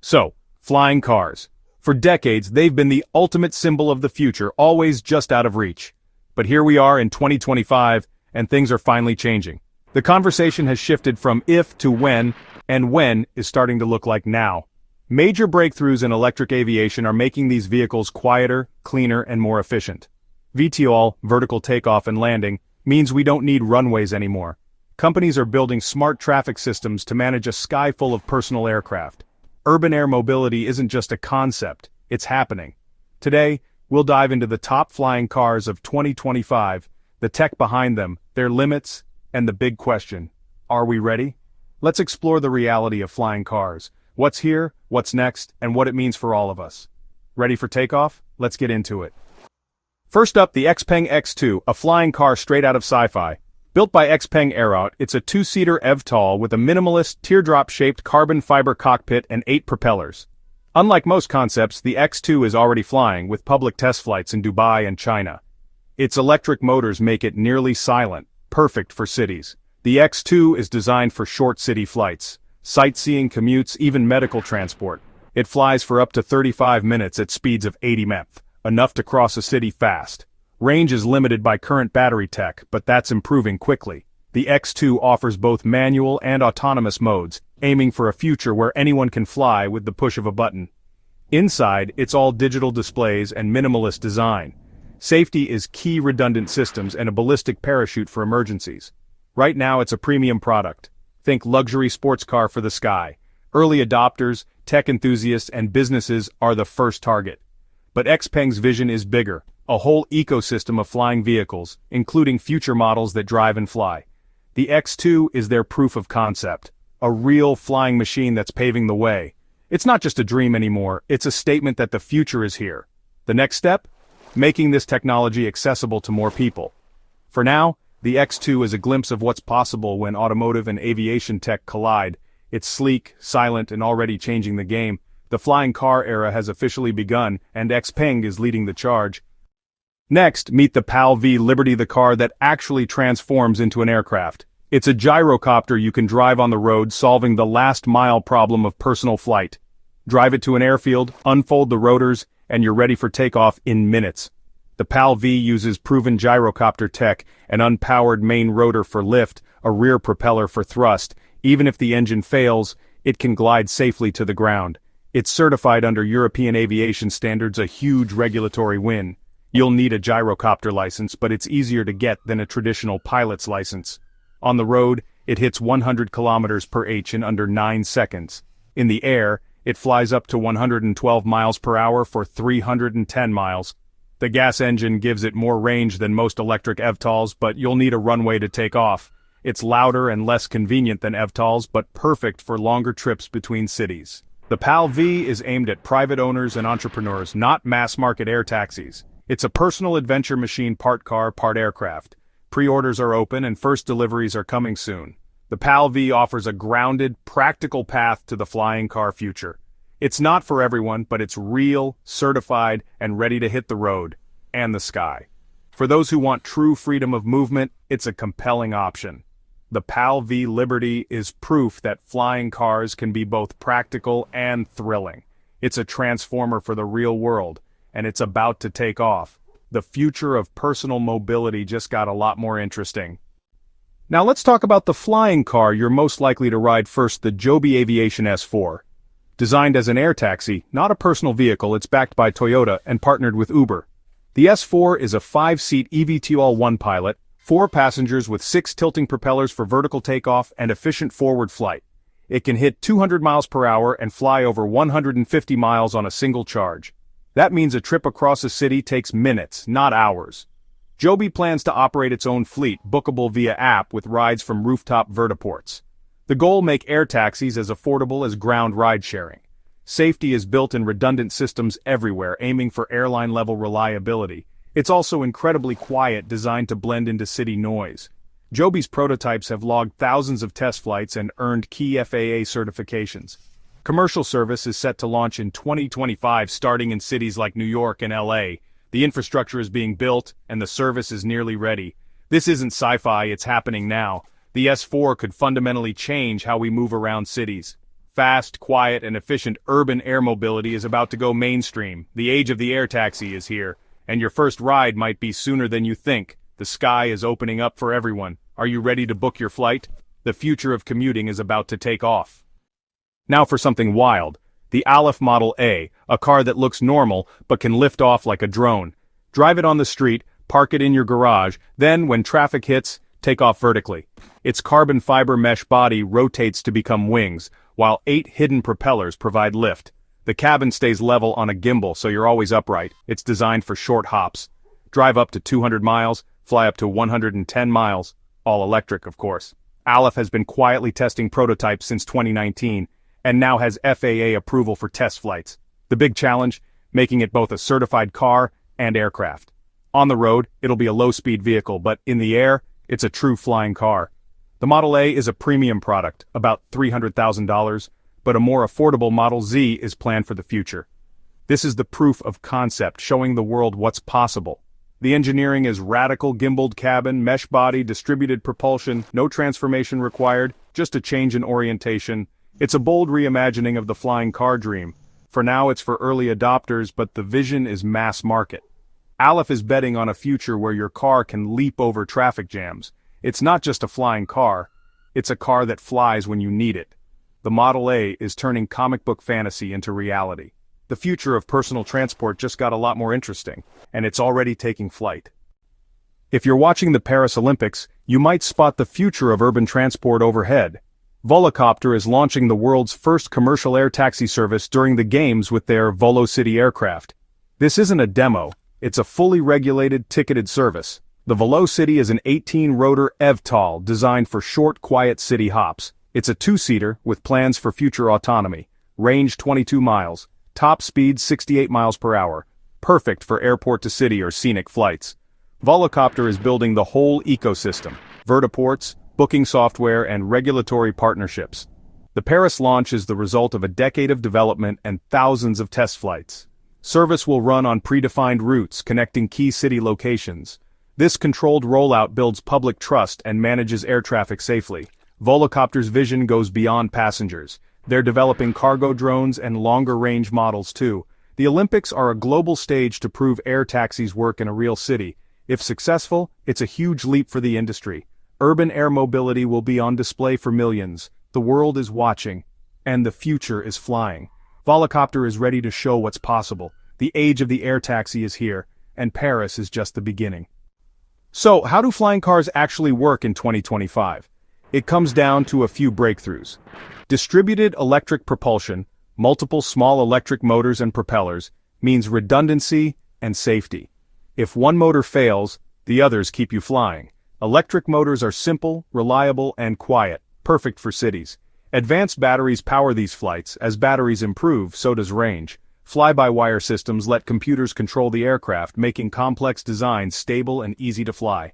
So, flying cars. For decades, they've been the ultimate symbol of the future, always just out of reach. But here we are in 2025, and things are finally changing. The conversation has shifted from if to when, and when is starting to look like now. Major breakthroughs in electric aviation are making these vehicles quieter, cleaner, and more efficient. VTOL, vertical takeoff and landing, means we don't need runways anymore. Companies are building smart traffic systems to manage a sky full of personal aircraft. Urban air mobility isn't just a concept, it's happening. Today, we'll dive into the top flying cars of 2025, the tech behind them, their limits, and the big question: are we ready? Let's explore the reality of flying cars, what's here, what's next, and what it means for all of us. Ready for takeoff? Let's get into it. First up, the Xpang X2, a flying car straight out of sci-fi. Built by Xpang Aerot, it's a two-seater eVTOL with a minimalist, teardrop-shaped carbon fiber cockpit and 8 propellers. Unlike most concepts, the X2 is already flying, with public test flights in Dubai and China. Its electric motors make it nearly silent, perfect for cities. The X2 is designed for short city flights, sightseeing, commutes, even medical transport. It flies for up to 35 minutes at speeds of 80 mph, enough to cross a city fast. Range is limited by current battery tech, but that's improving quickly. The X2 offers both manual and autonomous modes, aiming for a future where anyone can fly with the push of a button. Inside, it's all digital displays and minimalist design. Safety is key, redundant systems and a ballistic parachute for emergencies. Right now it's a premium product. Think luxury sports car for the sky. Early adopters, tech enthusiasts and businesses are the first target. But Xpeng's vision is bigger. A whole ecosystem of flying vehicles, including future models that drive and fly. The X2 is their proof of concept, a real flying machine that's paving the way. It's not just a dream anymore, it's a statement that the future is here. The next step? Making this technology accessible to more people. For now, the X2 is a glimpse of what's possible when automotive and aviation tech collide. It's sleek, silent, and already changing the game. The flying car era has officially begun, and Xpeng is leading the charge. Next, meet the PALV Liberty, the car that actually transforms into an aircraft. It's a gyrocopter you can drive on the road, solving the last-mile problem of personal flight. Drive it to an airfield, unfold the rotors, and you're ready for takeoff in minutes. The PALV uses proven gyrocopter tech, an unpowered main rotor for lift, a rear propeller for thrust. Even if the engine fails, it can glide safely to the ground. It's certified under European aviation standards, a huge regulatory win. You'll need a gyrocopter license, but it's easier to get than a traditional pilot's license. On the road, it hits 100 km/h in under 9 seconds. In the air, it flies up to 112 miles per hour for 310 miles. The gas engine gives it more range than most electric eVTOLs, but you'll need a runway to take off. It's louder and less convenient than eVTOLs, but perfect for longer trips between cities. The PALV is aimed at private owners and entrepreneurs, not mass-market air taxis. It's a personal adventure machine, part car, part aircraft. Pre-orders are open and first deliveries are coming soon. The PALV offers a grounded, practical path to the flying car future. It's not for everyone, but it's real, certified, and ready to hit the road and the sky. For those who want true freedom of movement, it's a compelling option. The PALV Liberty is proof that flying cars can be both practical and thrilling. It's a transformer for the real world, and it's about to take off. The future of personal mobility just got a lot more interesting. Now let's talk about the flying car you're most likely to ride first, the Joby Aviation S4. Designed as an air taxi, not a personal vehicle, it's backed by Toyota and partnered with Uber. The S4 is a 5-seat eVTOL one-pilot, 4 passengers with 6 tilting propellers for vertical takeoff and efficient forward flight. It can hit 200 miles per hour and fly over 150 miles on a single charge. That means a trip across a city takes minutes, not hours. Joby plans to operate its own fleet, bookable via app with rides from rooftop vertiports. The goal: make air taxis as affordable as ground ride-sharing. Safety is built in redundant systems everywhere, aiming for airline-level reliability. It's also incredibly quiet, designed to blend into city noise. Joby's prototypes have logged thousands of test flights and earned key FAA certifications. Commercial service is set to launch in 2025, starting in cities like New York and LA. The infrastructure is being built, and the service is nearly ready. This isn't sci-fi, it's happening now. The S4 could fundamentally change how we move around cities. Fast, quiet, and efficient urban air mobility is about to go mainstream. The age of the air taxi is here, and your first ride might be sooner than you think. The sky is opening up for everyone. Are you ready to book your flight? The future of commuting is about to take off. Now for something wild. The ALF Model A, a car that looks normal but can lift off like a drone. Drive it on the street, park it in your garage, then, when traffic hits, take off vertically. Its carbon fiber mesh body rotates to become wings, while 8 hidden propellers provide lift. The cabin stays level on a gimbal so you're always upright. It's designed for short hops. Drive up to 200 miles, fly up to 110 miles, all electric of course. ALF has been quietly testing prototypes since 2019, and now has FAA approval for test flights. The big challenge? Making it both a certified car and aircraft. On the road, it'll be a low-speed vehicle, but in the air, it's a true flying car. The Model A is a premium product, about $300,000, but a more affordable Model Z is planned for the future. This is the proof of concept, showing the world what's possible. The engineering is radical gimbaled cabin, mesh body, distributed propulsion, no transformation required, just a change in orientation. It's a bold reimagining of the flying car dream. For now it's for early adopters, but the vision is mass market. ALF is betting on a future where your car can leap over traffic jams. It's not just a flying car, it's a car that flies when you need it. The Model A is turning comic book fantasy into reality. The future of personal transport just got a lot more interesting, and it's already taking flight. If you're watching the Paris Olympics, you might spot the future of urban transport overhead. Volocopter is launching the world's first commercial air taxi service during the games with their VoloCity aircraft. This isn't a demo, it's a fully regulated, ticketed service. The VoloCity is an 18-rotor eVTOL designed for short, quiet city hops. It's a 2-seater with plans for future autonomy. Range 22 miles. Top speed 68 miles per hour. Perfect for airport-to-city or scenic flights. Volocopter is building the whole ecosystem. Vertiports, booking software, and regulatory partnerships. The Paris launch is the result of a decade of development and thousands of test flights. Service will run on predefined routes connecting key city locations. This controlled rollout builds public trust and manages air traffic safely. Volocopter's vision goes beyond passengers. They're developing cargo drones and longer-range models too. The Olympics are a global stage to prove air taxis work in a real city. If successful, it's a huge leap for the industry. Urban air mobility will be on display for millions. The world is watching, and the future is flying. Volocopter is ready to show what's possible. The age of the air taxi is here, and Paris is just the beginning. So, how do flying cars actually work in 2025? It comes down to a few breakthroughs. Distributed electric propulsion, multiple small electric motors and propellers, means redundancy and safety. If one motor fails, the others keep you flying. Electric motors are simple, reliable, and quiet, perfect for cities. Advanced batteries power these flights. As batteries improve, so does range. Fly-by-wire systems let computers control the aircraft, making complex designs stable and easy to fly.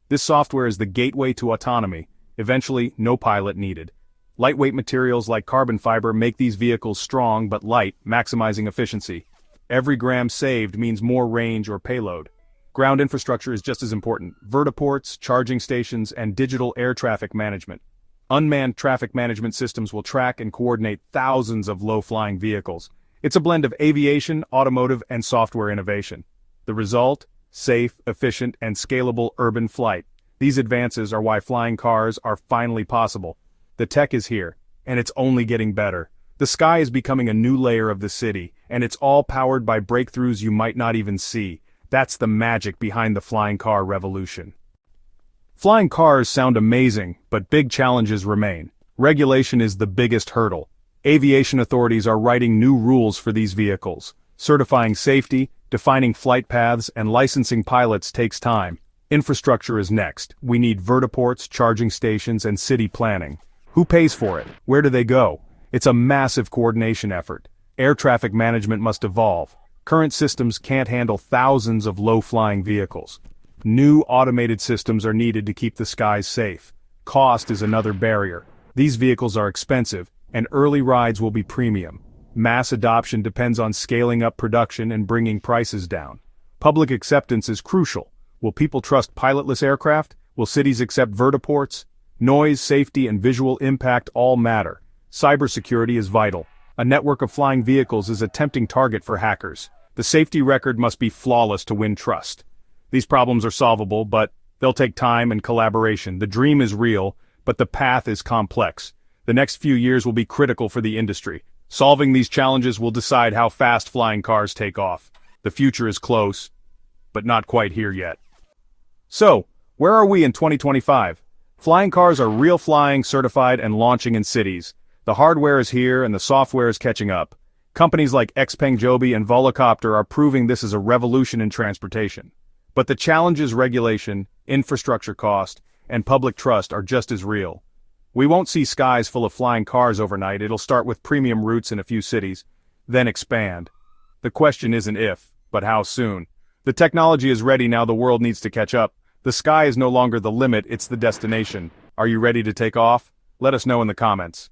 This software is the gateway to autonomy. Eventually, no pilot needed. Lightweight materials like carbon fiber make these vehicles strong but light, maximizing efficiency. Every gram saved means more range or payload. Ground infrastructure is just as important. Vertiports, charging stations, and digital air traffic management. Unmanned traffic management systems will track and coordinate thousands of low-flying vehicles. It's a blend of aviation, automotive, and software innovation. The result? Safe, efficient, and scalable urban flight. These advances are why flying cars are finally possible. The tech is here, and it's only getting better. The sky is becoming a new layer of the city, and it's all powered by breakthroughs you might not even see. That's the magic behind the flying car revolution. Flying cars sound amazing, but big challenges remain. Regulation is the biggest hurdle. Aviation authorities are writing new rules for these vehicles. Certifying safety, defining flight paths, and licensing pilots takes time. Infrastructure is next. We need vertiports, charging stations, and city planning. Who pays for it? Where do they go? It's a massive coordination effort. Air traffic management must evolve. Current systems can't handle thousands of low-flying vehicles. New automated systems are needed to keep the skies safe. Cost is another barrier. These vehicles are expensive, and early rides will be premium. Mass adoption depends on scaling up production and bringing prices down. Public acceptance is crucial. Will people trust pilotless aircraft? Will cities accept vertiports? Noise, safety, and visual impact all matter. Cybersecurity is vital. A network of flying vehicles is a tempting target for hackers. The safety record must be flawless to win trust. These problems are solvable, but they'll take time and collaboration. The dream is real, but the path is complex. The next few years will be critical for the industry. Solving these challenges will decide how fast flying cars take off. The future is close, but not quite here yet. So, where are we in 2025? Flying cars are real flying, certified, and launching in cities. The hardware is here and the software is catching up. Companies like Xpang Joby and Volocopter are proving this is a revolution in transportation. But the challenges regulation, infrastructure cost, and public trust are just as real. We won't see skies full of flying cars overnight. It'll start with premium routes in a few cities, then expand. The question isn't if, but how soon. The technology is ready now, the world needs to catch up. The sky is no longer the limit, it's the destination. Are you ready to take off? Let us know in the comments.